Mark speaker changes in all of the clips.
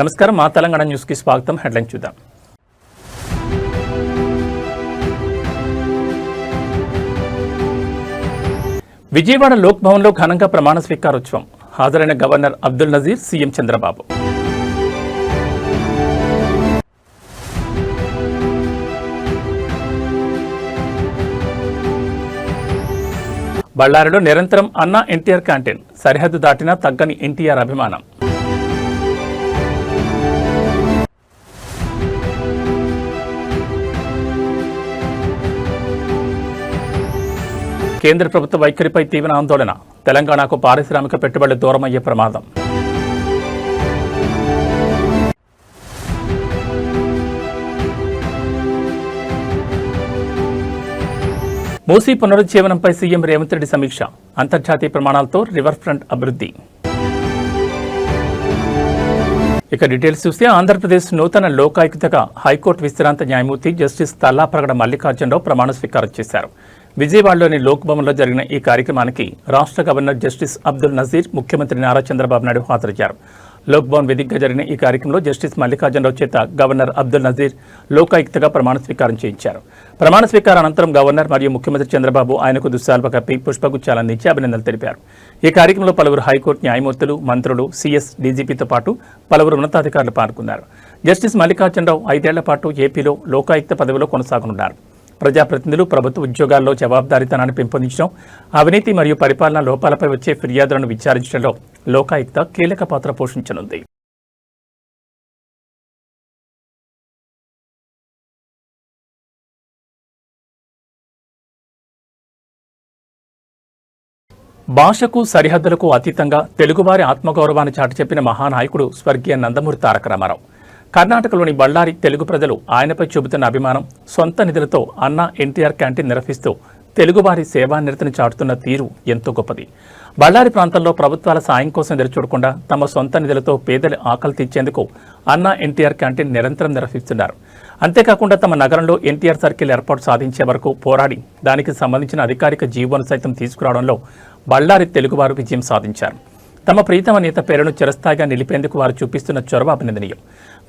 Speaker 1: నమస్కారం, మా తెలంగాణ న్యూస్ కి స్వాగతం. హెడ్లైన్ చూద్దాం. విజయవాడ లోక్ భవన్లో ఘనంగా ప్రమాణ స్వీకారోత్సవం. హాజరైన గవర్నర్ అబ్దుల్ నజీర్, సీఎం చంద్రబాబు. బళ్ళారిలో నిరంతరం అన్నా ఎన్టీఆర్ క్యాంటీన్. సరిహద్దు దాటినా తగ్గని ఎన్టీఆర్ అభిమానం. కేంద్ర ప్రభుత్వ వైఖరిపై తీవ్ర ఆందోళన. తెలంగాణకు పారిశ్రామిక పెట్టుబడులు దూరమయ్యే ప్రమాదం. మూసీ పునరుజ్జీవనంపై సీఎం రేవంత్ రెడ్డి సమీక్ష. అంతర్జాతీయ ప్రమాణాలతో రివర్ ఫ్రంట్ అభివృద్ధి. ఇక డీటెయిల్స్ చూస్తే ఆంధ్రప్రదేశ్ నూతన లోకాయుక్తగా హైకోర్టు విశ్రాంత న్యాయమూర్తి జస్టిస్ తల్లాప్రగడ మల్లికార్జునరావు ప్రమాణ స్వీకారం చేశారు. విజయవాడలోని లోక్ భవన్లో జరిగిన ఈ కార్యక్రమానికి రాష్ట్ర గవర్నర్ జస్టిస్ అబ్దుల్ నజీర్, ముఖ్యమంత్రి నారా చంద్రబాబు నాయుడు హాజరయ్యారు. లోక్ భవన్ వేదికగా జరిగిన ఈ కార్యక్రమంలో జస్టిస్ మల్లికార్జునరావు చేత గవర్నర్ అబ్దుల్ నజీర్ లోకాయుక్తగా ప్రమాణ స్వీకారం చేయించారు. ప్రమాణ స్వీకారం అనంతరం గవర్నర్ మరియు ముఖ్యమంత్రి చంద్రబాబు ఆయనకు దుశ్శాల్వ కప్పి పుష్పగుచ్చాలు అందించి అభినందనలు తెలిపారు. ఈ కార్యక్రమంలో పలువురు హైకోర్టు న్యాయమూర్తులు, మంత్రులు, సీఎస్, డీజీపీతో పాటు పలువురు ఉన్నతాధికారులు పాల్గొన్నారు. జస్టిస్ మల్లికార్జునరావు 5 ఏళ్ల పాటు ఏపీలో లోకాయుక్త పదవిలో కొనసాగనున్నారు. ప్రజాప్రతినిధులు ప్రభుత్వ ఉద్యోగాల్లో జవాబుదారీతనాన్ని పెంపొందించడం, అవినీతి మరియు పరిపాలనా లోపాలపై వచ్చే ఫిర్యాదులను విచారించడంలో లోకాయుక్త కీలక పాత్ర పోషించనుంది. భాషకు, సరిహద్దులకు అతీతంగా తెలుగువారి ఆత్మగౌరవాన్ని చాటి చెప్పిన మహానాయకుడు స్వర్గీయ నందమూరి తారక రామారావు. కర్ణాటకలోని బళ్ళారి తెలుగు ప్రజలు ఆయనపై చూపుతున్న అభిమానం, సొంత నిధులతో అన్నా ఎన్టీఆర్ క్యాంటీన్ నిర్వహిస్తూ తెలుగువారి సేవానిరతిని చాటుతున్న తీరు ఎంతో గొప్పది. బళ్ళారి ప్రాంతంలో ప్రభుత్వాల సాయం కోసం ఎదురుచూడకుండా తమ సొంత నిధులతో పేదల ఆకలి తీర్చేందుకు అన్నా ఎన్టీఆర్ క్యాంటీన్ నిరంతరం నిర్వహిస్తున్నారు. అంతేకాకుండా తమ నగరంలో ఎన్టీఆర్ సర్కిల్ ఏర్పాటు సాధించే వరకు పోరాడి దానికి సంబంధించిన అధికారిక జీవోను సైతం తీసుకురావడంలో బళ్ళారి తెలుగువారు విజయం సాధించారు. తమ ప్రీతమ నేత పేరును చిరస్థాయిగా నిలిపేందుకు వారు చూపిస్తున్న చొరవ అభినందనీయం.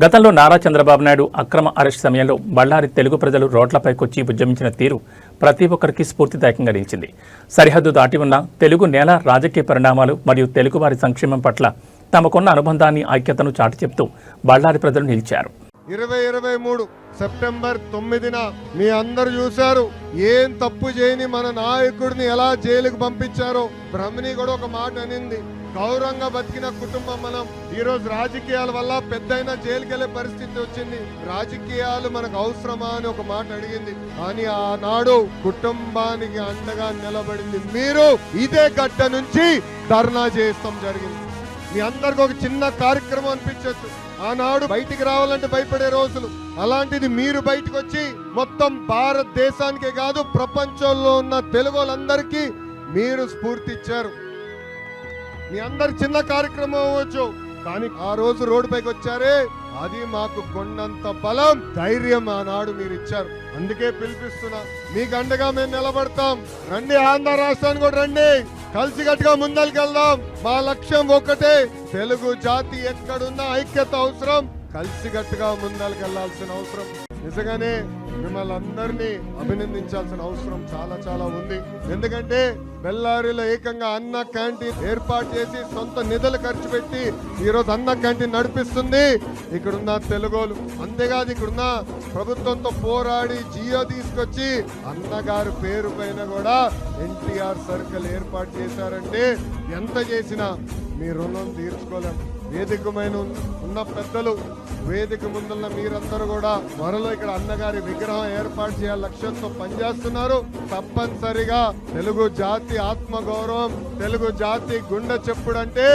Speaker 1: గతంలో నారా చంద్రబాబు నాయుడు అక్రమ అరెస్ట్ సమయంలో బళ్ళారి తెలుగు ప్రజలు రోడ్లపైకొచ్చి ఉద్యమించిన తీరు ప్రతి ఒక్కరికి స్ఫూర్తిదాయకంగా నిలిచింది. సరిహద్దు దాటి ఉన్న తెలుగు నేల రాజకీయ పరిణామాలు మరియు తెలుగువారి సంక్షేమం పట్ల తమకున్న అనుబంధాన్ని, ఐక్యతను చాటి చెప్తూ బళ్ళారి ప్రజలు నిలిచారు.
Speaker 2: 2023 సెప్టెంబర్ 9న మీ అందరు చూశారు. ఏం తప్పు చేయని మన నాయకుడిని ఎలా జైలుకు పంపించారో. బ్రహ్మణి కూడా ఒక మాట అనింది, గౌరవంగా బతికిన కుటుంబం మనం. ఈ రోజు రాజకీయాల వల్ల పెద్దయినా జైలుకి వెళ్లే పరిస్థితి వచ్చింది. రాజకీయాలు మనకు అవసరమా అని ఒక మాట అడిగింది. కానీ ఆనాడు కుటుంబానికి అండగా నిలబడింది మీరు. ఇదే గడ్డ నుంచి ధర్నా చేస్తాం జరిగింది. మీ అందరికి ఒక చిన్న కార్యక్రమం అనిపించచ్చు. ఆనాడు బయటికి రావాలంటే భయపడే రోజులు. అలాంటిది మీరు బయటకు వచ్చి మొత్తం భారతదేశానికే కాదు ప్రపంచంలో ఉన్న తెలుగు వాళ్ళందరికీ మీరు స్ఫూర్తి ఇచ్చారు. మీ అందరు చిన్న కార్యక్రమం అవ్వచ్చు, కానీ ఆ రోజు రోడ్డు పైకి వచ్చారే, అది మాకు కొండంత బలం, ధైర్యం ఆనాడు మీరు ఇచ్చారు. అందుకే పిలిపిస్తున్నా, మీకు అండగా మేము నిలబడతాం. రండి, ఆంధ్ర రాష్ట్రానికి కూడా రండి, కలిసికట్టుగా ముందరికెళ్దాం. మా లక్ష్యం ఒకటే, తెలుగు జాతి ఎక్కడున్నా ఐక్యత అవసరం, కలిసికట్టుగా ముందరికెళ్లాల్సిన అవసరం. నిజంగానే మిమ్మల్ని అందరినీ అభినందించాల్సిన అవసరం చాలా చాలా ఉంది. ఎందుకంటే బెల్లారిలో ఏకంగా అన్న క్యాంటీన్ ఏర్పాటు చేసి సొంత నిధులు ఖర్చు పెట్టి ఈరోజు అన్న క్యాంటీన్ నడిపిస్తుంది ఇక్కడున్న తెలుగోలు. అంతేకాదు ఇక్కడున్న ప్రభుత్వంతో పోరాడి జియో తీసుకొచ్చి అన్నగారు పేరు పైన కూడా ఎన్టీఆర్ సర్కిల్ ఏర్పాటు చేశారంటే ఎంత చేసినా మీ రుణం తీర్చుకోలేం. వేదికమైన ఉన్న పెద్దలు, వేదిక ముందున్న మీరందరూ కూడా త్వరలో ఇక్కడ అన్నగారి విగ్రహం ఏర్పాటు చేయాల లక్ష్యంతో పనిచేస్తున్నారు. తప్పనిసరిగా తెలుగు జాతి ఆత్మగౌరవం, తెలుగు జాతి గుండె చెప్పుడంటే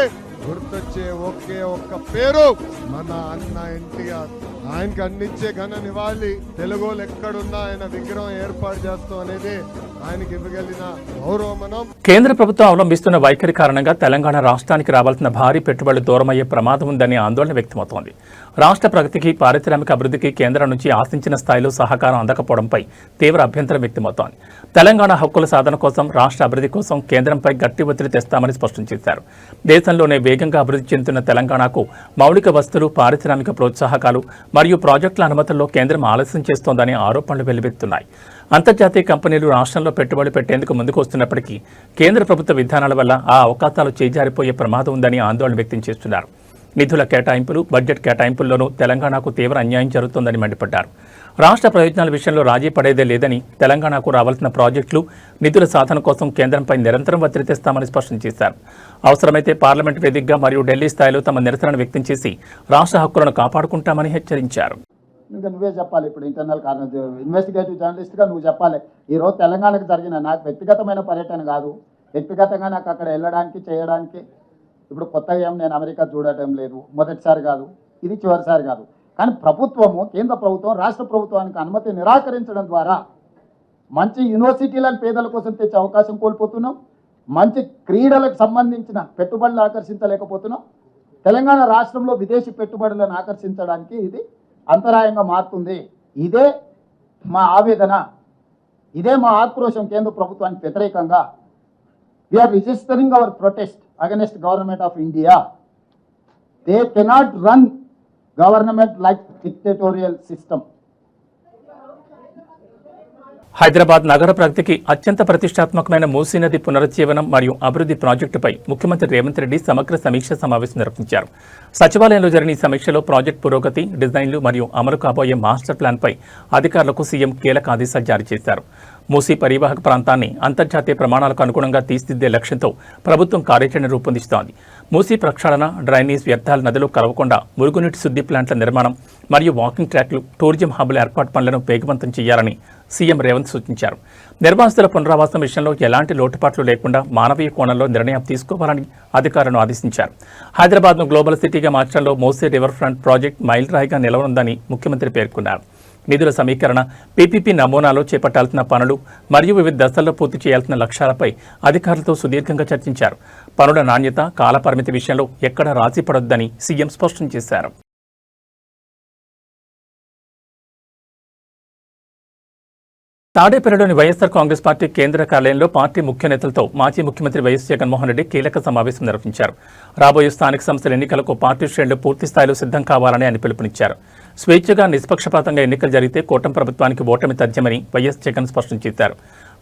Speaker 2: గుర్తొచ్చే ఒకే ఒక్క పేరు మన అన్న ఎన్టీఆర్. ఆయనకి అందించే ఘన నివాళి తెలుగులో ఎక్కడున్నా ఆయన విగ్రహం ఏర్పాటు చేస్తాం అనేది ఆయనకి ఇవ్వగలిగిన గౌరవం.
Speaker 1: కేంద్ర ప్రభుత్వం అవలంబిస్తున్న వైఖరి కారణంగా తెలంగాణ రాష్ట్రానికి రావాల్సిన భారీ పెట్టుబడులు దూరమయ్యే ప్రమాదం ఉందని ఆందోళన వ్యక్తమవుతోంది. రాష్ట్ర ప్రగతికి, పారిశ్రామిక అభివృద్ధికి కేంద్రం నుంచి ఆశించిన స్థాయిలో సహకారం అందకపోవడంపై తీవ్ర అభ్యంతరం వ్యక్తమవుతోంది. తెలంగాణ హక్కుల సాధన కోసం, రాష్ట్ర అభివృద్ధి కోసం కేంద్రంపై గట్టి ఒత్తిడి తెస్తామని స్పష్టం చేశారు. దేశంలోనే వేగంగా అభివృద్ధి చెందుతున్న తెలంగాణకు మౌలిక వస్తువులు, పారిశ్రామిక ప్రోత్సాహకాలు మరియు ప్రాజెక్టుల అనుమతుల్లో కేంద్రం ఆలస్యం చేస్తోందని ఆరోపణలు వెల్లువెత్తుతున్నాయి. అంతర్జాతీయ కంపెనీలు రాష్ట్రంలో పెట్టుబడులు పెట్టేందుకు ముందుకు వస్తున్నప్పటికీ కేంద్ర ప్రభుత్వ విధానాల వల్ల ఆ అవకాశాలు చేజారిపోయే ప్రమాదం ఉందని ఆందోళన వ్యక్తం చేస్తున్నారు. నిధుల కేటాయింపులు, బడ్జెట్ కేటాయింపుల్లోనూ తెలంగాణకు తీవ్ర అన్యాయం జరుగుతోందని మండిపడ్డారు. రాష్ట్ర ప్రయోజనాల విషయంలో రాజీ పడేదే లేదని, తెలంగాణకు రావాల్సిన ప్రాజెక్టులు, నిధుల సాధన కోసం కేంద్రంపై నిరంతరం ఒత్తిడి తెస్తామని స్పష్టం చేశారు. అవసరమైతే పార్లమెంట్ వేదికగా మరియు ఢిల్లీ స్థాయిలో తమ నిరసనను వ్యక్తం చేసి రాష్ట్ర హక్కులను కాపాడుకుంటామని హెచ్చరించారు.
Speaker 3: నువ్వే చెప్పాలి. ఇప్పుడు ఇంటర్నల్ కారణం ఇన్వెస్టిగేటివ్ జర్నలిస్ట్గా నువ్వు చెప్పాలి. ఈరోజు తెలంగాణకు జరిగిన నాకు వ్యక్తిగతమైన పర్యటన కాదు, వ్యక్తిగతంగా నాకు అక్కడ వెళ్ళడానికి చేయడానికి ఇప్పుడు కొత్తగా ఏం నేను అమెరికా చూడటం లేదు, మొదటిసారి కాదు, ఇది చివరిసారి కాదు. కానీ ప్రభుత్వము, కేంద్ర ప్రభుత్వం రాష్ట్ర ప్రభుత్వానికి అనుమతి నిరాకరించడం ద్వారా మంచి యూనివర్సిటీలను పేదల కోసం తెచ్చే అవకాశం కోల్పోతున్నాం, మంచి క్రీడలకు సంబంధించిన పెట్టుబడులు ఆకర్షించలేకపోతున్నాం. తెలంగాణ రాష్ట్రంలో విదేశీ పెట్టుబడులను ఆకర్షించడానికి ఇది అంతరాయంగా మారుతుంది. ఇదే మా ఆవేదన, ఇదే మా ఆక్రోశం. కేంద్ర ప్రభుత్వానికి వ్యతిరేకంగా we're registering our protest against government of India. They cannot run government like dictatorial system.
Speaker 1: Hyderabad నగర ప్రగతికి అత్యంత ప్రతిష్టాత్మకమైన మూసీ నది పునరుజ్జీవనం మరియు అభివృద్ధి ప్రాజెక్టుపై ముఖ్యమంత్రి రేవంత్ రెడ్డి సమగ్ర సమీక్ష సమావేశం నిర్వహించారు. సచివాలయంలో జరిగిన ఈ సమీక్షలో ప్రాజెక్టు పురోగతి, డిజైన్లు మరియు అమలు కాబోయే మాస్టర్ ప్లాన్పై అధికారులకు సీఎం కీలక ఆదేశాలు జారీ చేశారు. మూసీ పరివాహక ప్రాంతాన్ని అంతర్జాతీయ ప్రమాణాలకు అనుగుణంగా తీర్చిదిద్దే లక్ష్యంతో ప్రభుత్వం కార్యాచరణ రూపొందిస్తోంది. మూసీ ప్రక్షాళన, డ్రైనేజ్, వ్యర్థాల నదిలో కలవకుండా మురుగునీటి శుద్ధి ప్లాంట్ల నిర్మాణం మరియు వాకింగ్ ట్రాక్లు, టూరిజం హబ్ల ఏర్పాటు పనులను వేగవంతం చేయాలని సీఎం రేవంత్ సూచించారు. నిర్వాసితుల పునరావాసం విషయంలో ఎలాంటి లోటుపాట్లు లేకుండా మానవీయ కోణంలో నిర్ణయం తీసుకోవాలని అధికారులను ఆదేశించారు. హైదరాబాద్ను గ్లోబల్ సిటీగా మార్చడంలో మూసీ రివర్ ఫ్రంట్ ప్రాజెక్ట్ మైలురాయిగా నిలవనుందని ముఖ్యమంత్రి పేర్కొన్నారు. నిధుల సమీకరణ, పీపీపీ నమూనాలో చేపట్టాల్సిన పనులు మరియు వివిధ దశల్లో పూర్తి చేయాల్సిన లక్ష్యాలపై అధికారులతో సుదీర్ఘంగా చర్చించారు. పనుల నాణ్యత, కాలపరిమితి విషయంలో ఎక్కడా రాజీ పడొద్దని సీఎం స్పష్టం చేశారు. తాడేపల్లిలోని వైఎస్సార్ కాంగ్రెస్ పార్టీ కేంద్ర కార్యాలయంలో పార్టీ ముఖ్య నేతలతో మాజీ ముఖ్యమంత్రి వైఎస్ జగన్మోహన్ రెడ్డి కీలక సమావేశం నిర్వహించారు. రాబోయే స్థానిక సంస్థల ఎన్నికలకు పార్టీ శ్రేణులు పూర్తి స్థాయిలో సిద్ధం కావాలని ఆయన పిలుపునిచ్చారు. స్వేచ్ఛగా, నిష్పక్షపాతంగా ఎన్నికలు జరిగితే కూటమి ప్రభుత్వానికి ఓటమి తథ్యమని వైఎస్ జగన్ స్పష్టం చేశారు.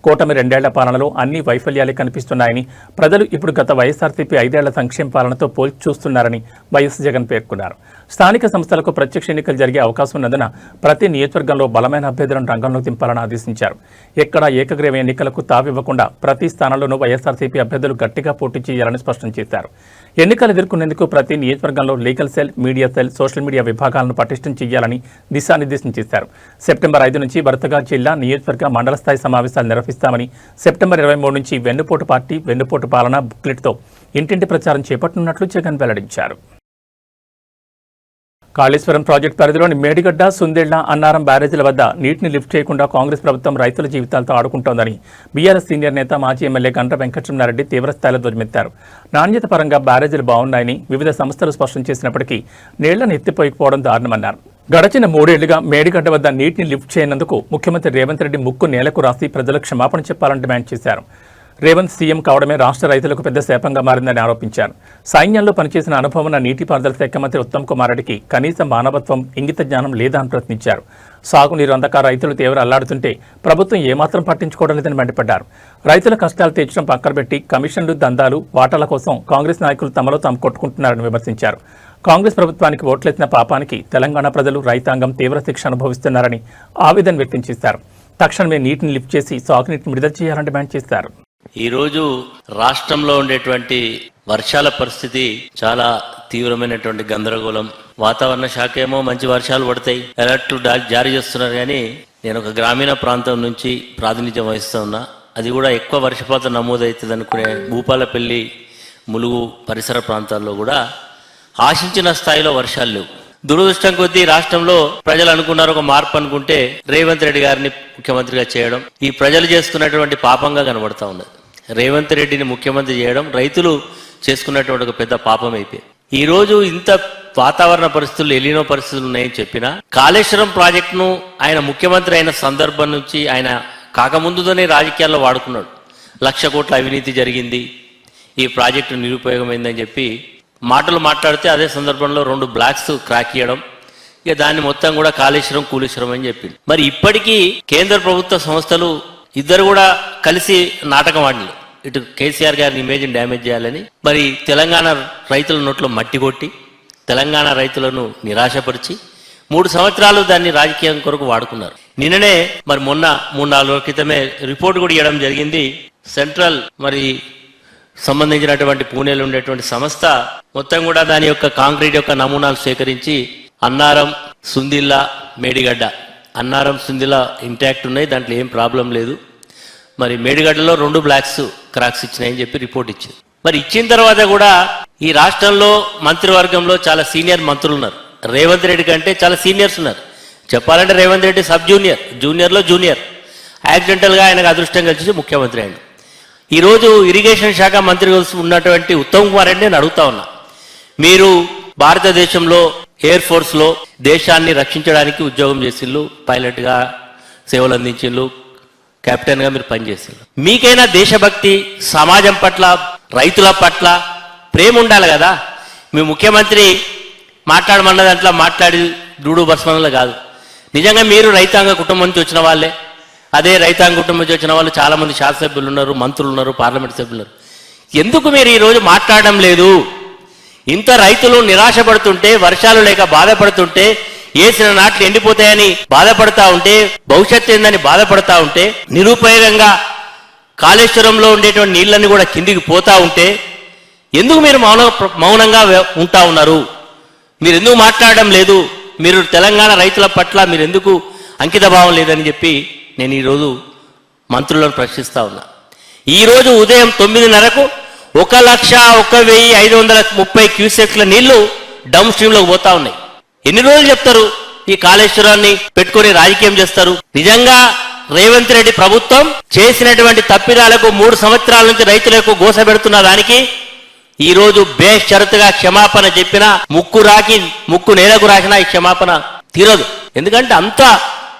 Speaker 1: కూటమి 2 ఏళ్ల పాలనలో అన్ని వైఫల్యాలే కనిపిస్తున్నాయని, ప్రజలు ఇప్పుడు గత వైఎస్ఆర్సీపీ 5 ఏళ్ల సంక్షేమ పాలనతో పోల్చి చూస్తున్నారని వైఎస్ జగన్ పేర్కొన్నారు. స్థానిక సంస్థలకు ప్రత్యక్ష ఎన్నికలు జరిగే అవకాశం ఉన్నందున ప్రతి నియోజకవర్గంలో బలమైన అభ్యర్థులను రంగంలో దింపాలని ఆదేశించారు. ఎక్కడా ఏకగ్రీవ ఎన్నికలకు తావివ్వకుండా ప్రతి స్థానంలోనూ వైఎస్ఆర్సీపీ అభ్యర్థులు గట్టిగా పోటీ చేయాలని స్పష్టం చేశారు. ఎన్నికలు ఎదుర్కొనేందుకు ప్రతి నియోజకవర్గంలో legal cell, media cell, social media విభాగాలను పటిష్టం చేయాలని దిశానిర్దేశం చేశారు. సెప్టెంబర్ 5 నుంచి వరుసగా జిల్లా, నియోజకవర్గ, మండల స్థాయి సమావేశాలు నిర్వహిస్తామని, సెప్టెంబర్ 23 నుంచి వెన్నుపోటు పార్టీ, వెన్నుపోటు పాలన బుక్లెట్తో ఇంటింటి ప్రచారం చేపట్టనున్నట్లు జగన్ వెల్లడించారు. కాళేశ్వరం ప్రాజెక్టు పరిధిలోని మేడిగడ్డ, సుందేళ్ల, అన్నారం బ్యారేజీల వద్ద నీటిని లిఫ్ట్ చేయకుండా కాంగ్రెస్ ప్రభుత్వం రైతుల జీవితాలతో ఆడుకుంటోందని బీఆర్ఎస్ సీనియర్ నేత, మాజీ ఎమ్మెల్యే గండ్ర వెంకటరమణారెడ్డి తీవ్రస్థాయిలో ధ్వజమెత్తారు. నాణ్యత పరంగా బ్యారేజీలు బాగున్నాయని వివిధ సంస్థలు స్పష్టం చేసినప్పటికీ నీళ్లను ఎత్తిపోయిపోవడం దారుణమన్నారు. గడచిన 3 ఏళ్లుగా మేడిగడ్డ వద్ద నీటిని లిఫ్ట్ చేయనందుకు ముఖ్యమంత్రి రేవంత్ రెడ్డి ముక్కు నేలకు రాసి ప్రజలకు క్షమాపణ చెప్పాలని డిమాండ్ చేశారు. రేవంత్ సీఎం కావడమే రాష్ట్ర రైతులకు పెద్ద శాపంగా మారిందని ఆరోపించారు. సైన్యంలో పనిచేసిన అనుభవం ఉన్న నీటిపారుదల శాఖ మంత్రి ఉత్తమ్ కుమార్ రెడ్డికి కనీస మానవత్వం, ఇంగిత జ్ఞానం లేదా అని ప్రశ్నించారు. సాగునీరు అందక రైతులు తీవ్ర అల్లాడుతుంటే ప్రభుత్వం ఏమాత్రం పట్టించుకోవడం లేదని మండిపడ్డారు. రైతుల కష్టాలు తీర్చడం పక్కనబెట్టి కమిషన్లు, దందాలు, వాటాల కోసం కాంగ్రెస్ నాయకులు తమలో తాము కొట్టుకుంటున్నారని విమర్శించారు. కాంగ్రెస్ ప్రభుత్వానికి ఓట్లెత్తిన పాపానికి తెలంగాణ ప్రజలు, రైతాంగం తీవ్ర శిక్ష అనుభవిస్తున్నారని ఆవేదన వ్యక్తం చేశారు. తక్షణమే నీటిని లిఫ్ట్ చేసి సాగునీటిని విడుదల చేయాలని డిమాండ్ చేశారు.
Speaker 4: ఈరోజు రాష్ట్రంలో ఉండేటువంటి వర్షాల పరిస్థితి చాలా తీవ్రమైనటువంటి గందరగోళం. వాతావరణ శాఖ ఏమో మంచి వర్షాలు పడతాయి, అలర్ట్లు జారీ చేస్తున్నారు. కానీ నేను ఒక గ్రామీణ ప్రాంతం నుంచి ప్రాతినిధ్యం వహిస్తూ ఉన్నా. అది కూడా ఎక్కువ వర్షపాతం నమోదవుతుంది అనుకునే భూపాలపల్లి, ములుగు పరిసర ప్రాంతాల్లో కూడా ఆశించిన స్థాయిలో వర్షాలు లేవు. దురదృష్టం కొద్దీ రాష్ట్రంలో ప్రజలు అనుకున్నారు ఒక మార్పు అనుకుంటే రేవంత్ రెడ్డి గారిని ముఖ్యమంత్రిగా చేయడం ఈ ప్రజలు చేసుకున్నటువంటి పాపంగా కనబడతా ఉన్నది. రేవంత్ రెడ్డిని ముఖ్యమంత్రి చేయడం రైతులు చేసుకున్నటువంటి ఒక పెద్ద పాపం అయిపోయింది. ఈ రోజు ఇంత వాతావరణ పరిస్థితులు ఎలినో పరిస్థితులు ఉన్నాయని చెప్పినా కాళేశ్వరం ప్రాజెక్టును ఆయన ముఖ్యమంత్రి అయిన సందర్భం నుంచి ఆయన కాకముందుతోనే రాజకీయాల్లో వాడుకున్నాడు. 1,00,000 కోట్ల అవినీతి జరిగింది, ఈ ప్రాజెక్టు నిరుపయోగమైందని చెప్పి మాటలు మాట్లాడితే అదే సందర్భంలో 2 బ్లాక్స్ క్రాక్ చేయడం, ఇక దాన్ని మొత్తం కూడా కాళేశ్వరం కూలేశ్వరం అని చెప్పింది. మరి ఇప్పటికీ కేంద్ర ప్రభుత్వ సంస్థలు ఇద్దరు కూడా కలిసి నాటకం ఆడినారు. ఇటు కేసీఆర్ గారిని ఇమేజ్ని డ్యామేజ్ చేయాలని, మరి తెలంగాణ రైతుల నోట్లో మట్టి కొట్టి తెలంగాణ రైతులను నిరాశపరిచి 3 సంవత్సరాలు దాన్ని రాజకీయం కొరకు వాడుకున్నారు. నిన్ననే మరి మొన్న 3-4 రోజుల క్రితమే రిపోర్ట్ కూడా ఇవ్వడం జరిగింది. సెంట్రల్ మరి సంబంధించినటువంటి పూణేలో ఉండేటువంటి సంస్థ మొత్తం కూడా దాని యొక్క కాంక్రీట్ యొక్క నమూనాలు సేకరించి అన్నారం, సుందిల్లా, మేడిగడ్డ, అన్నారం సుందిల్లా ఇంటాక్ట్ ఉన్నాయి, దాంట్లో ఏం ప్రాబ్లం లేదు. మరి మేడిగడ్డలో 2 బ్లాక్స్ క్రాక్స్ ఇచ్చినాయని చెప్పి రిపోర్ట్ ఇచ్చింది. మరి ఇచ్చిన తర్వాత కూడా ఈ రాష్ట్రంలో మంత్రివర్గంలో చాలా సీనియర్ మంత్రులు ఉన్నారు. రేవంత్ రెడ్డి కంటే చాలా సీనియర్స్ ఉన్నారు. చెప్పాలంటే రేవంత్ రెడ్డి సబ్ జూనియర్, జూనియర్లో జూనియర్. యాక్సిడెంటల్గా ఆయనకు అదృష్టం కలిసి ముఖ్యమంత్రి అయ్యాడు. ఈరోజు ఇరిగేషన్ శాఖ మంత్రి ఉన్నటువంటి ఉత్తమ్ కుమార్ రెడ్డి నేను అడుగుతా ఉన్నా, మీరు భారతదేశంలో ఎయిర్ ఫోర్స్లో దేశాన్ని రక్షించడానికి ఉద్యోగం చేసిళ్ళు, పైలట్గా సేవలు అందించిళ్ళు, కెప్టెన్గా మీరు పనిచేసిళ్ళు. మీకైనా దేశభక్తి, సమాజం పట్ల, రైతుల పట్ల ప్రేమ ఉండాలి కదా. మీ ముఖ్యమంత్రి మాట్లాడమన్న దాంట్లో మాట్లాడి డూడు బస్మన్లో కాదు. నిజంగా మీరు రైతాంగ కుటుంబం నుంచి వచ్చిన వాళ్ళే. అదే రైతాంగ కుటుంబం నుంచి వచ్చిన వాళ్ళు చాలామంది శాసనసభ్యులు ఉన్నారు, మంత్రులు ఉన్నారు, పార్లమెంట్ సభ్యులు ఉన్నారు. ఎందుకు మీరు ఈరోజు మాట్లాడడం లేదు? ఇంత రైతులు నిరాశపడుతుంటే, వర్షాలు లేక బాధపడుతుంటే, వేసిన నాట్లు ఎండిపోతాయని బాధపడతా ఉంటే, భవిష్యత్తు ఏందని బాధపడతా ఉంటే, నిరుపయోగంగా కాళేశ్వరంలో ఉండేటువంటి నీళ్ళని కూడా కిందికి పోతా ఉంటే ఎందుకు మీరు మౌనంగా ఉంటా ఉన్నారు? మీరు ఎందుకు మాట్లాడడం లేదు? మీరు తెలంగాణ రైతుల పట్ల మీరు ఎందుకు అంకిత భావం లేదని చెప్పి నేను ఈరోజు మంత్రులను ప్రశ్నిస్తా ఉన్నా. ఈరోజు ఉదయం 9:30కు 1,01,530 క్యూసెక్ల నీళ్లు డౌన్ స్ట్రీమ్లోకి పోతా ఉన్నాయి. ఎన్ని రోజులు చెప్తారు ఈ కాళేశ్వరాన్ని పెట్టుకొని రాజకీయం చేస్తారు? నిజంగా రేవంత్ రెడ్డి ప్రభుత్వం చేసినటువంటి తప్పిదాలకు 3 సంవత్సరాల నుంచి రైతులకు గోస పెడుతున్న దానికి ఈ రోజు బేషరతుగా క్షమాపణ చెప్పినా, ముక్కు నేలకు రాసినా ఈ క్షమాపణ తీరదు. ఎందుకంటే అంత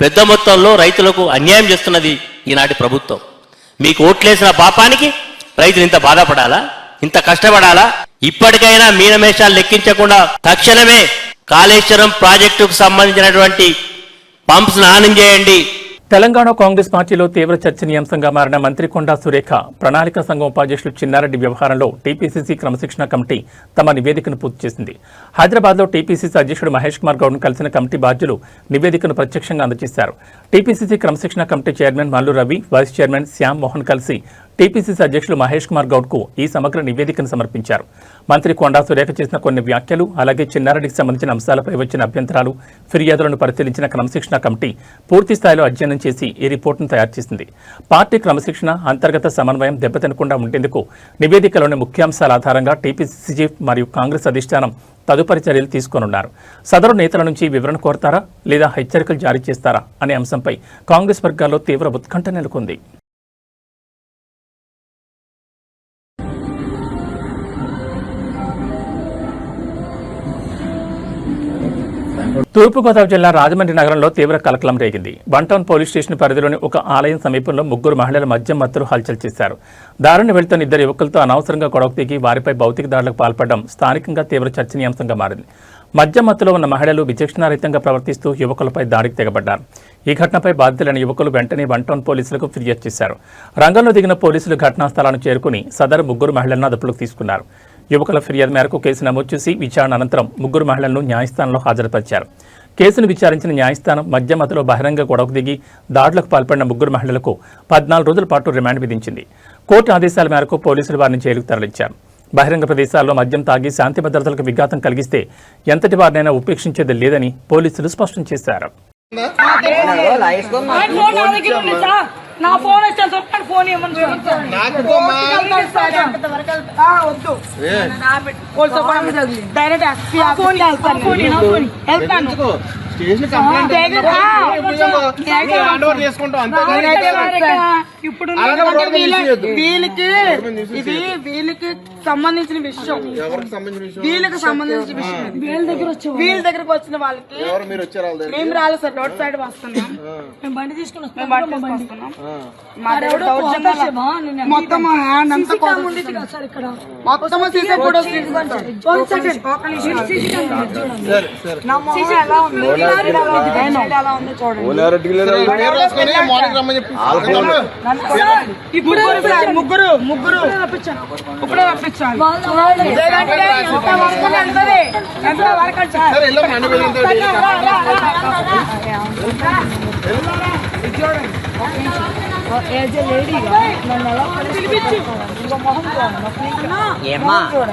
Speaker 4: పెద్ద మొత్తంలో రైతులకు అన్యాయం చేస్తున్నది ఈనాటి ప్రభుత్వం. మీకు ఓట్లేసిన పాపానికి రైతులు ఇంత బాధపడాలా, ఇంత కష్టపడాలా? ఇప్పటికైనా మీనమేషాలు లెక్కించకుండా తక్షణమే కాళేశ్వరం ప్రాజెక్టుకు సంబంధించినటువంటి పంప్స్ ఆన్ చేయండి.
Speaker 1: తెలంగాణ కాంగ్రెస్ పార్టీలో తీవ్ర చర్చనీయాంశంగా మారిన మంత్రి కొండా సురేఖ ప్రణాళిక సంఘం ఉపాధ్యక్షులు చిన్నారెడ్డి వ్యవహారంలో టీపీసీసీ క్రమశిక్షణ కమిటీ తమ నివేదికను పూర్తి చేసింది. హైదరాబాద్లో టీపీసీసీ అధ్యక్షుడు మహేష్ కుమార్ గౌడ్ను కలిసిన కమిటీ బాధ్యులు నివేదికను ప్రత్యక్షంగా అందజేశారు. టీపీసీసీ క్రమశిక్షణ committee chairman Mallu Ravi, vice chairman Shyam Mohan కలిసి టీపీసీసీ అధ్యక్షులు మహేష్ కుమార్ గౌడ్కు ఈ సమగ్ర నివేదికను సమర్పించారు. మంత్రి కొండా సురేఖ చేసిన కొన్ని వ్యాఖ్యలు, అలాగే చిన్నారెడ్డికి సంబంధించిన అంశాలపై వచ్చిన అభ్యంతరాలు, ఫిర్యాదులను పరిశీలించిన క్రమశిక్షణ కమిటీ పూర్తి స్థాయిలో అధ్యయనం చేసి ఈ రిపోర్టును తయారు చేసింది. పార్టీ క్రమశిక్షణ, అంతర్గత సమన్వయం దెబ్బతినకుండా ఉండేందుకు నివేదికలోని ముఖ్యాంశాల ఆధారంగా టీపీసీసీ చీఫ్ మరియు కాంగ్రెస్ అధిష్టానం తదుపరి చర్యలు తీసుకోనున్నారు. సదరు నేతల నుంచి వివరణ కోరతారా లేదా హెచ్చరికలు జారీ చేస్తారా అనే అంశంపై కాంగ్రెస్ వర్గాల్లో తీవ్ర ఉత్కంఠ నెలకొంది. తూర్పుగోదావరి జిల్లా రాజమండ్రి నగరంలో తీవ్ర కలకలం రేగింది. వన్-టౌన్ పోలీస్ స్టేషన్ పరిధిలోని ఒక ఆలయం సమీపంలో 3 మహిళల మద్యం మత్తులు హల్చల్ చేశారు. దారిని వెళ్తున్న 2 యువకులతో అనవసరంగా గొడవ దిగి వారిపై భౌతిక దాడులకు పాల్పడడం స్థానికంగా తీవ్ర చర్చనీయాంశంగా మారింది. మద్యం మత్తులో ఉన్న మహిళలు విచక్షణారహితంగా ప్రవర్తిస్తూ యువకులపై దాడికి తెగబడ్డారు. ఈ ఘటనపై బాధితులైన యువకులు వెంటనే వన్-టౌన్ పోలీసులకు ఫిర్యాదు చేశారు. రంగంలో దిగిన పోలీసులు ఘటనా స్థలాన్ని చేరుకుని సదరు 3 మహిళలను అదుపులోకి తీసుకున్నారు. యువకుల ఫిర్యాదు మేరకు కేసు నమోదు చేసి విచారణ అనంతరం 3 మహిళలను న్యాయస్థానంలో హాజరుపరిచారు. కేసును విచారించిన న్యాయస్థానం మద్యమతులో బహిరంగ గొడవకు దిగి దాడులకు పాల్పడిన 3 మహిళలకు 14 రోజుల పాటు రిమాండ్ విధించింది. కోర్టు ఆదేశాల మేరకు పోలీసులు వారిని జైలుకు తరలించారు. బహిరంగ ప్రదేశాల్లో మద్యం తాగి శాంతి భద్రతలకు విఘాతం కలిగిస్తే ఎంతటి వారినైనా ఉపేక్షించేది లేదని పోలీసులు స్పష్టం చేశారు.
Speaker 5: నా ఫోన్ వచ్చాను చెప్పండి, ఫోన్ ఇవ్వమని వద్దు డైరెక్ట్ ఫోన్ వెళ్తాను. ఇప్పుడు వీళ్ళకి సంబంధించిన విషయం, వీళ్ళకి సంబంధించిన విషయం. వీళ్ళ దగ్గరకు వచ్చిన వాళ్ళకి మేము రాలేదు సార్, రోడ్ సైడ్ వస్తున్నాం, మేము బండి తీసుకుని వస్తున్నాం. మొత్తం హ్యాండ్ అంతా మొత్తం సీసీ ఫోటోస్ ముగ్గురు ఇప్పుడే రప్పించాలి.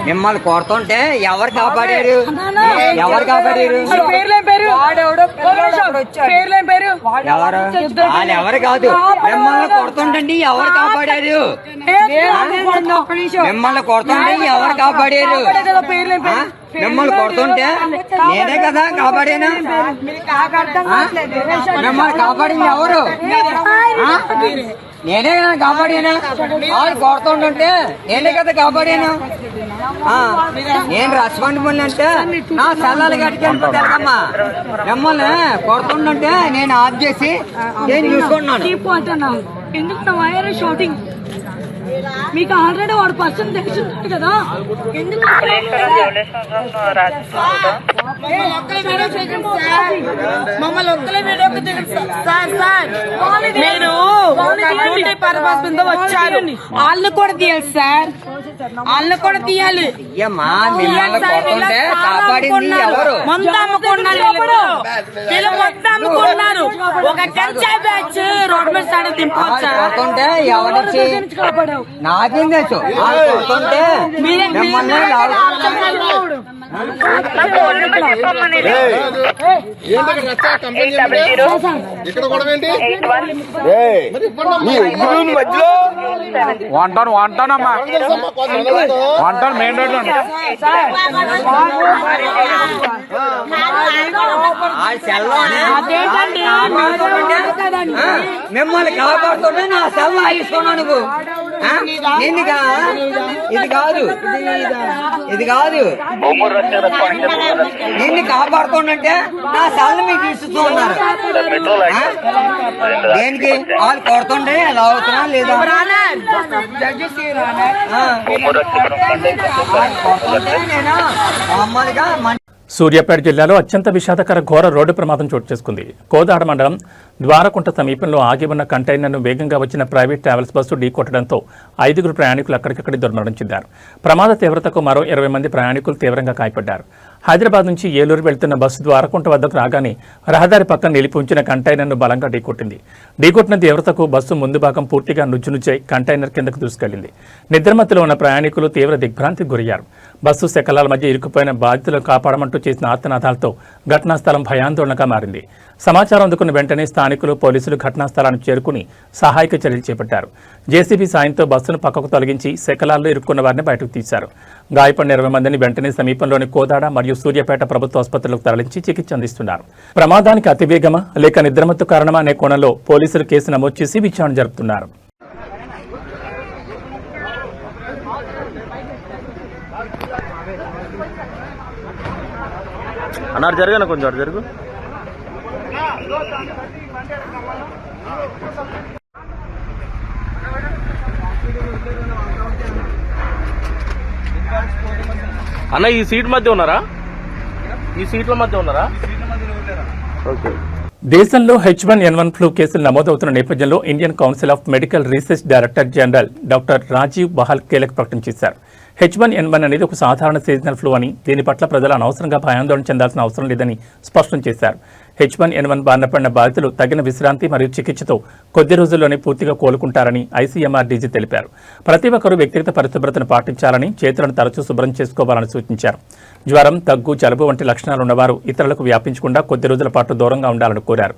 Speaker 6: మిమ్మల్ని కొడుతుంటే ఎవరు కాపాడారు? ఎవరు కాపాడారు? ఎవరు? వాళ్ళు ఎవరు కాదు. మిమ్మల్ని కొడుతుంటండి ఎవరు కాపాడారు? మిమ్మల్ని కొడుతుంటే ఎవరు కాపాడారు? మిమ్మల్ని కొడుతుంటే నేనే కదా కాపాడాను. మిమ్మల్ని కాపాడింది ఎవరు? నేనే కదా కాపాడాను. వాళ్ళు కొడుతుంటే నేనే కదా కాపాడాను. నేను రెస్పాన్సిబుల్ అంటే నా సెల్లలు కట్టుకెళ్ళిపోతారమ్మా. మిమ్మల్ని కొడుతుంటే నేను ఆఫ్ చేసి నేను చూసుకుంటున్నాను.
Speaker 5: ఎందుకు వైర్ షూటింగ్ మీకు ఆల్రెడీ వాడు పర్సన్ తెలుసుంటాడు కదా, ఎందుకు మమ్మల్ని ఒక్కలే వీడియోకి నేను డ్యూటీ పర్పస్ మీద వచ్చాను. వాళ్ళు కూడా తీయాలి సార్, వాళ్ళు కూడా తీయాలి. మందు అమ్ముకున్నారు, వీళ్ళు మొత్తం అమ్ముకున్నారు. ఒక గంజాయి బ్యాచ్ రోడ్ మీద సైడ్ దింపొచ్చారు.
Speaker 6: నాకేం తెలుసు?
Speaker 7: వంటానమ్మా వంటాను మెయిన్ రోడ్ లో
Speaker 6: మిమ్మల్ని కాపాడుతుంటే నా సెల్ ఆగిస్తున్నావు నువ్వు. ఇది కాదు, ఇది కాదు. నిన్ను కాపాడుతుంటే నా సెల్ మీకు ఇస్తూ ఉన్నారు. దేనికి? వాళ్ళు కొడుతుంటే ఎలా అవుతున్నా లేదా? నేను మామూలుగా
Speaker 1: సూర్యాపేట జిల్లాలో అత్యంత విషాదకర ఘోర రోడ్డు ప్రమాదం చోటు చేసుకుంది. కోదాడ మండలం ద్వారకుంట సమీపంలో ఆగి ఉన్న కంటైనర్ను వేగంగా వచ్చిన ప్రైవేట్ ట్రావెల్స్ బస్సు ఢీకొట్టడంతో 5 ప్రయాణికులు అక్కడికక్కడి దుర్మరణం చెందారు. ప్రమాద తీవ్రతకు మరో 20 మంది ప్రయాణికులు తీవ్రంగా గాయపడ్డారు. హైదరాబాద్ నుంచి ఏలూరు వెళ్తున్న బస్సు ద్వారకుంట వద్దకు రాగానే రహదారి పక్కన నిలిపి ఉంచిన కంటైనర్ను బలంగా ఢీకొట్టింది. ఢీకొట్టిన తీవ్రతకు బస్సు ముందు భాగం పూర్తిగా నుజ్జునుజ్జై కంటైనర్ కిందకు దూసుకెళ్లింది. నిద్రమత్తులో ఉన్న ప్రయాణికులు తీవ్ర దిగ్భ్రాంతికి గురయ్యారు. బస్సు శకలాల మధ్య ఇరుక్కుపోయిన బాధితులను కాపాడమంటూ చేసిన ఆర్తనాదాలతో ఘటనా స్థలం భయాందోళనగా మారింది. సమాచారం అందుకున్న వెంటనే స్థానికులు పోలీసులు ఘటనా స్థలానికి చేరుకుని సహాయక చర్యలు చేపట్టారు. జేసీబీ సాయంతో బస్సును పక్కకు తొలగించి శకలాల్లో ఇరుక్కున్న వారిని బయటకు తీశారు. గాయపడిన 20 మందిని వెంటనే సమీపంలోని కోదాడ మరియు సూర్యాపేట ప్రభుత్వ ఆసుపత్రులకు తరలించి చికిత్స అందిస్తున్నారు. ప్రమాదానికి అతివేగమా లేక నిద్రమత్తు కారణమా అనే కోణంలో పోలీసులు కేసు నమోదు చేసి విచారణ జరుపుతున్నారు.
Speaker 7: అన్నారు జరగను కొంచెం అటు జరుగు. అన్న ఈ సీట్ మధ్య ఉన్నారా? ఈ సీట్ల మధ్య ఉన్నారా? ఓకే.
Speaker 1: దేశంలో H1N1 ఫ్లూ కేసులు నమోదవుతున్న నేపథ్యంలో Indian Council of Medical Research director general doctor Rajiv Bahal కీలక ప్రకటన చేశారు. H1N1 అనేది ఒక సాధారణ సీజనల్ ఫ్లూ అని, దీని పట్ల ప్రజలు అనవసరంగా భయాందోళన చెందాల్సిన అవసరం లేదని స్పష్టం చేశారు. H1N1 బారిన పడిన బాధితులు తగిన విశ్రాంతి మరియు చికిత్సతో కొద్ది రోజుల్లోనే పూర్తిగా కోలుకుంటారని ICMR డీజీ తెలిపారు. ప్రతి ఒక్కరూ వ్యక్తిగత పరిశుభ్రతను పాటించాలని, చేతులను తరచూ శుభ్రం చేసుకోవాలని సూచించారు. జ్వరం, దగ్గు, జలుబు వంటి లక్షణాలు ఉన్నవారు ఇతరులకు వ్యాపించకుండా కొద్ది రోజుల పాటు దూరంగా ఉండాలని కోరారు.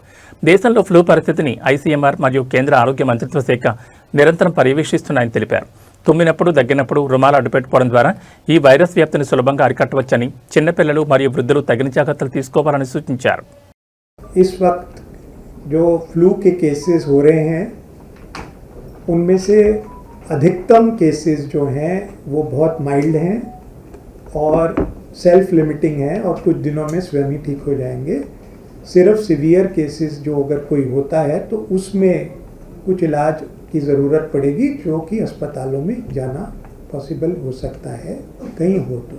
Speaker 1: దేశంలో ఫ్లూ పరిస్థితిని ICMR మరియు కేంద్ర ఆరోగ్య మంత్రిత్వ శాఖ నిరంతరం పర్యవేక్షిస్తున్నాయని తెలిపారు. తుమ్మినప్పుడు, దగ్గినప్పుడు రుమాలు అడ్డుపెట్టుకోవడం ద్వారా ఈ వైరస్ వ్యాప్తిని సులభంగా అరికట్టవచ్చని, చిన్నపిల్లలు మరియు వృద్ధులు తగిన జాగ్రత్తలు తీసుకోవాలని సూచించారు.
Speaker 8: इस वक्त जो फ्लू के केसेस हो रहे हैं उनमें से अधिकतम केसेस जो हैं वो बहुत माइल्ड हैं और सेल्फ लिमिटिंग हैं और कुछ दिनों में स्वयं ही ठीक हो जाएंगे. सिर्फ सीवियर केसेस जो अगर कोई होता है तो उसमें कुछ इलाज की ज़रूरत पड़ेगी, जो कि अस्पतालों में जाना पॉसिबल हो सकता है कहीं हो तो.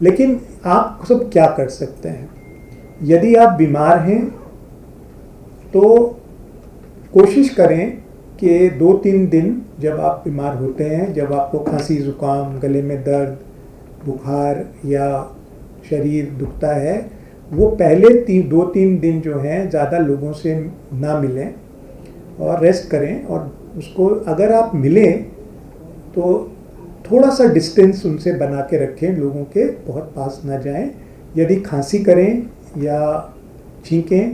Speaker 8: लेकिन आप सब क्या कर सकते हैं? यदि आप बीमार हैं तो कोशिश करें कि 2-3 दिन जब आप बीमार होते हैं, जब आपको खांसी, ज़ुकाम, गले में दर्द, बुखार या शरीर दुखता है, वो पहले 2-3 दिन जो हैं ज़्यादा लोगों से ना मिलें और रेस्ट करें. और उसको अगर आप मिलें तो थोड़ा सा डिस्टेंस उनसे बना के रखें, लोगों के बहुत पास ना जाएं. यदि खांसी करें या छींकें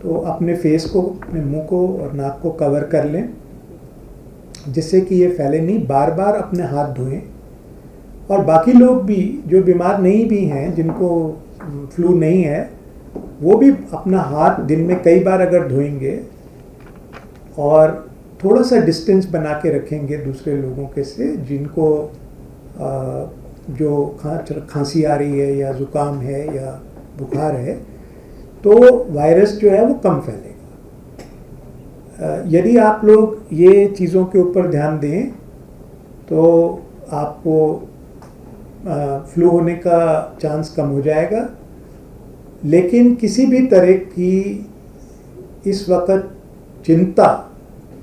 Speaker 8: तो अपने फेस को, अपने मुंह को और नाक को कवर कर लें जिससे कि ये फैले नहीं. बार बार अपने हाथ धोएं. और बाकी लोग भी जो बीमार नहीं भी हैं, जिनको फ्लू नहीं है, वो भी अपना हाथ दिन में कई बार अगर धोएंगे और थोड़ा सा डिस्टेंस बना के रखेंगे दूसरे लोगों के से जिनको जो खांसी आ रही है या ज़ुकाम है या बुखार है, तो वायरस जो है वो कम फैलेगा. यदि आप लोग ये चीज़ों के ऊपर ध्यान दें तो आपको फ्लू होने का चांस कम हो जाएगा. लेकिन किसी भी तरह की इस वक्त चिंता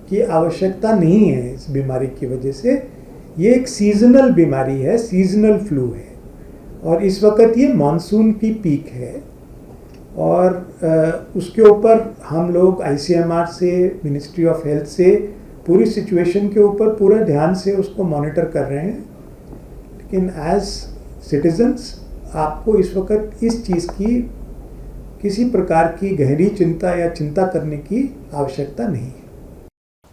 Speaker 8: की आवश्यकता नहीं है इस बीमारी की वजह से. ये एक सीजनल बीमारी है, सीजनल फ्लू है और इस वक्त ये मानसून की पीक है. और उसके ऊपर हम लोग ICMR से, मिनिस्ट्री ऑफ हेल्थ से पूरी सिचुएशन के ऊपर पूरा ध्यान से उसको मॉनिटर कर रहे हैं. लेकिन एज सिटीजन्स आपको इस वक्त इस चीज़ की किसी प्रकार की गहरी चिंता या चिंता करने की आवश्यकता नहीं है.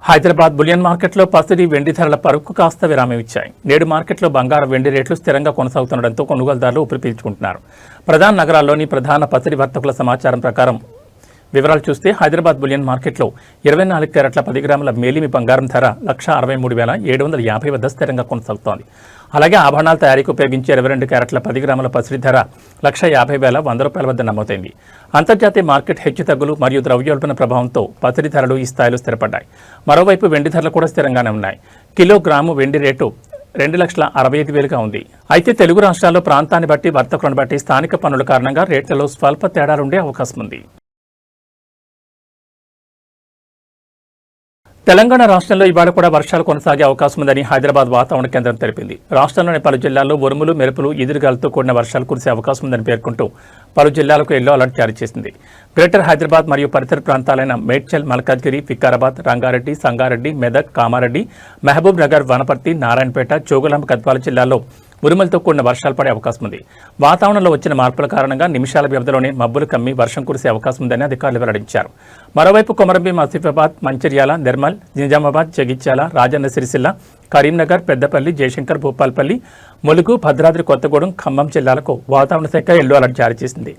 Speaker 1: హైదరాబాద్ బులియన్ మార్కెట్లో పసిడి, వెండి ధరల పరుకు కాస్త విరామం ఇచ్చాయి. నేడు మార్కెట్లో బంగారం, వెండి రేట్లు స్థిరంగా కొనసాగుతుండటంతో కొనుగోలుదారులు ఊపిరి పీల్చుకుంటున్నారు. ప్రధాన నగరాల్లోని ప్రధాన పసిడి వర్తకుల సమాచారం ప్రకారం వివరాలు చూస్తే హైదరాబాద్ బులియన్ మార్కెట్లో 24 క్యారెట్ల 10 గ్రాముల మేలిమి బంగారం ధర 1,63,750 వద్ద స్థిరంగా కొనసాగుతోంది. అలాగే ఆభరణాల తయారీకి ఉపయోగించే 22 క్యారెట్ల 10 గ్రాముల పసిడి ధర 1,50,100 రూపాయల వద్ద నమోదైంది. అంతర్జాతీయ మార్కెట్ హెచ్చుతగ్గులు మరియు ద్రవ్యోల్బణ ప్రభావంతో పసిడి ధరలు ఈ స్థాయిలో స్థిరపడ్డాయి. మరోవైపు వెండి ధరలు కూడా స్థిరంగానే ఉన్నాయి. కిలోగ్రాము వెండి రేటు 2,65,000గా ఉంది. అయితే తెలుగు రాష్ట్రాల్లో ప్రాంతాన్ని బట్టి, వర్తకులను బట్టి స్థానిక పన్నుల కారణంగా రేట్లలో స్వల్ప తేడాలుండే అవకాశం ఉంది. తెలంగాణ రాష్ట్రంలో ఇవాళ కూడా వర్షాలు కొనసాగే అవకాశం ఉందని హైదరాబాద్ వాతావరణ కేంద్రం తెలిపింది. రాష్ట్రంలోని పలు జిల్లాల్లో ఉరుములు, మెరుపులు, ఈదురుగాలతో కూడిన వర్షాలు కురిసే అవకాశం ఉందని పేర్కొంటూ పలు జిల్లాలకు ఎల్లో అలర్ట్ జారీ చేసింది. గ్రేటర్ హైదరాబాద్ మరియు పరిసర ప్రాంతాలైన మేడ్చల్, మల్కాజ్గిరి, వికారాబాద్, రంగారెడ్డి, సంగారెడ్డి, మెదక్, కామారెడ్డి, మహబూబ్ నగర్, వనపర్తి, నారాయణపేట, జోగులాంబ, గద్వాల జిల్లాల్లో ఉరుములతో కూడిన వర్షాలు పడే అవకాశం ఉంది. వాతావరణంలో వచ్చిన మార్పుల కారణంగా నిమిషాల వ్యవధిలోనే మబ్బులు కమ్మి వర్షం కురిసే అవకాశం ఉందని అధికారులు వెల్లడించారు. మరోవైపు కొమరంభీం, ఆసిఫాబాద్, మంచిర్యాల, నిర్మల్, నిజామాబాద్, జగిత్యాల, రాజన్న సిరిసిల్ల, కరీంనగర్, పెద్దపల్లి, జయశంకర్, భూపాల్పల్లి, ములుగు, భద్రాద్రి కొత్తగూడెం, ఖమ్మం జిల్లాలకు వాతావరణ శాఖ ఎల్లో అలర్ట్ జారీ చేసింది.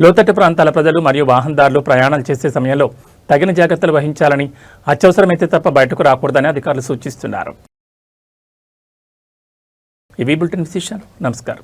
Speaker 1: లోతట్టు ప్రాంతాల ప్రజలు మరియు వాహనదారులు ప్రయాణాలు చేసే సమయంలో తగిన జాగ్రత్తలు వహించాలని, అత్యవసరమైతే తప్ప బయటకు రాకూడదని అధికారులు సూచిస్తున్నారు. ఇవి బులెటిన్ విశేషాలు. నమస్కారం.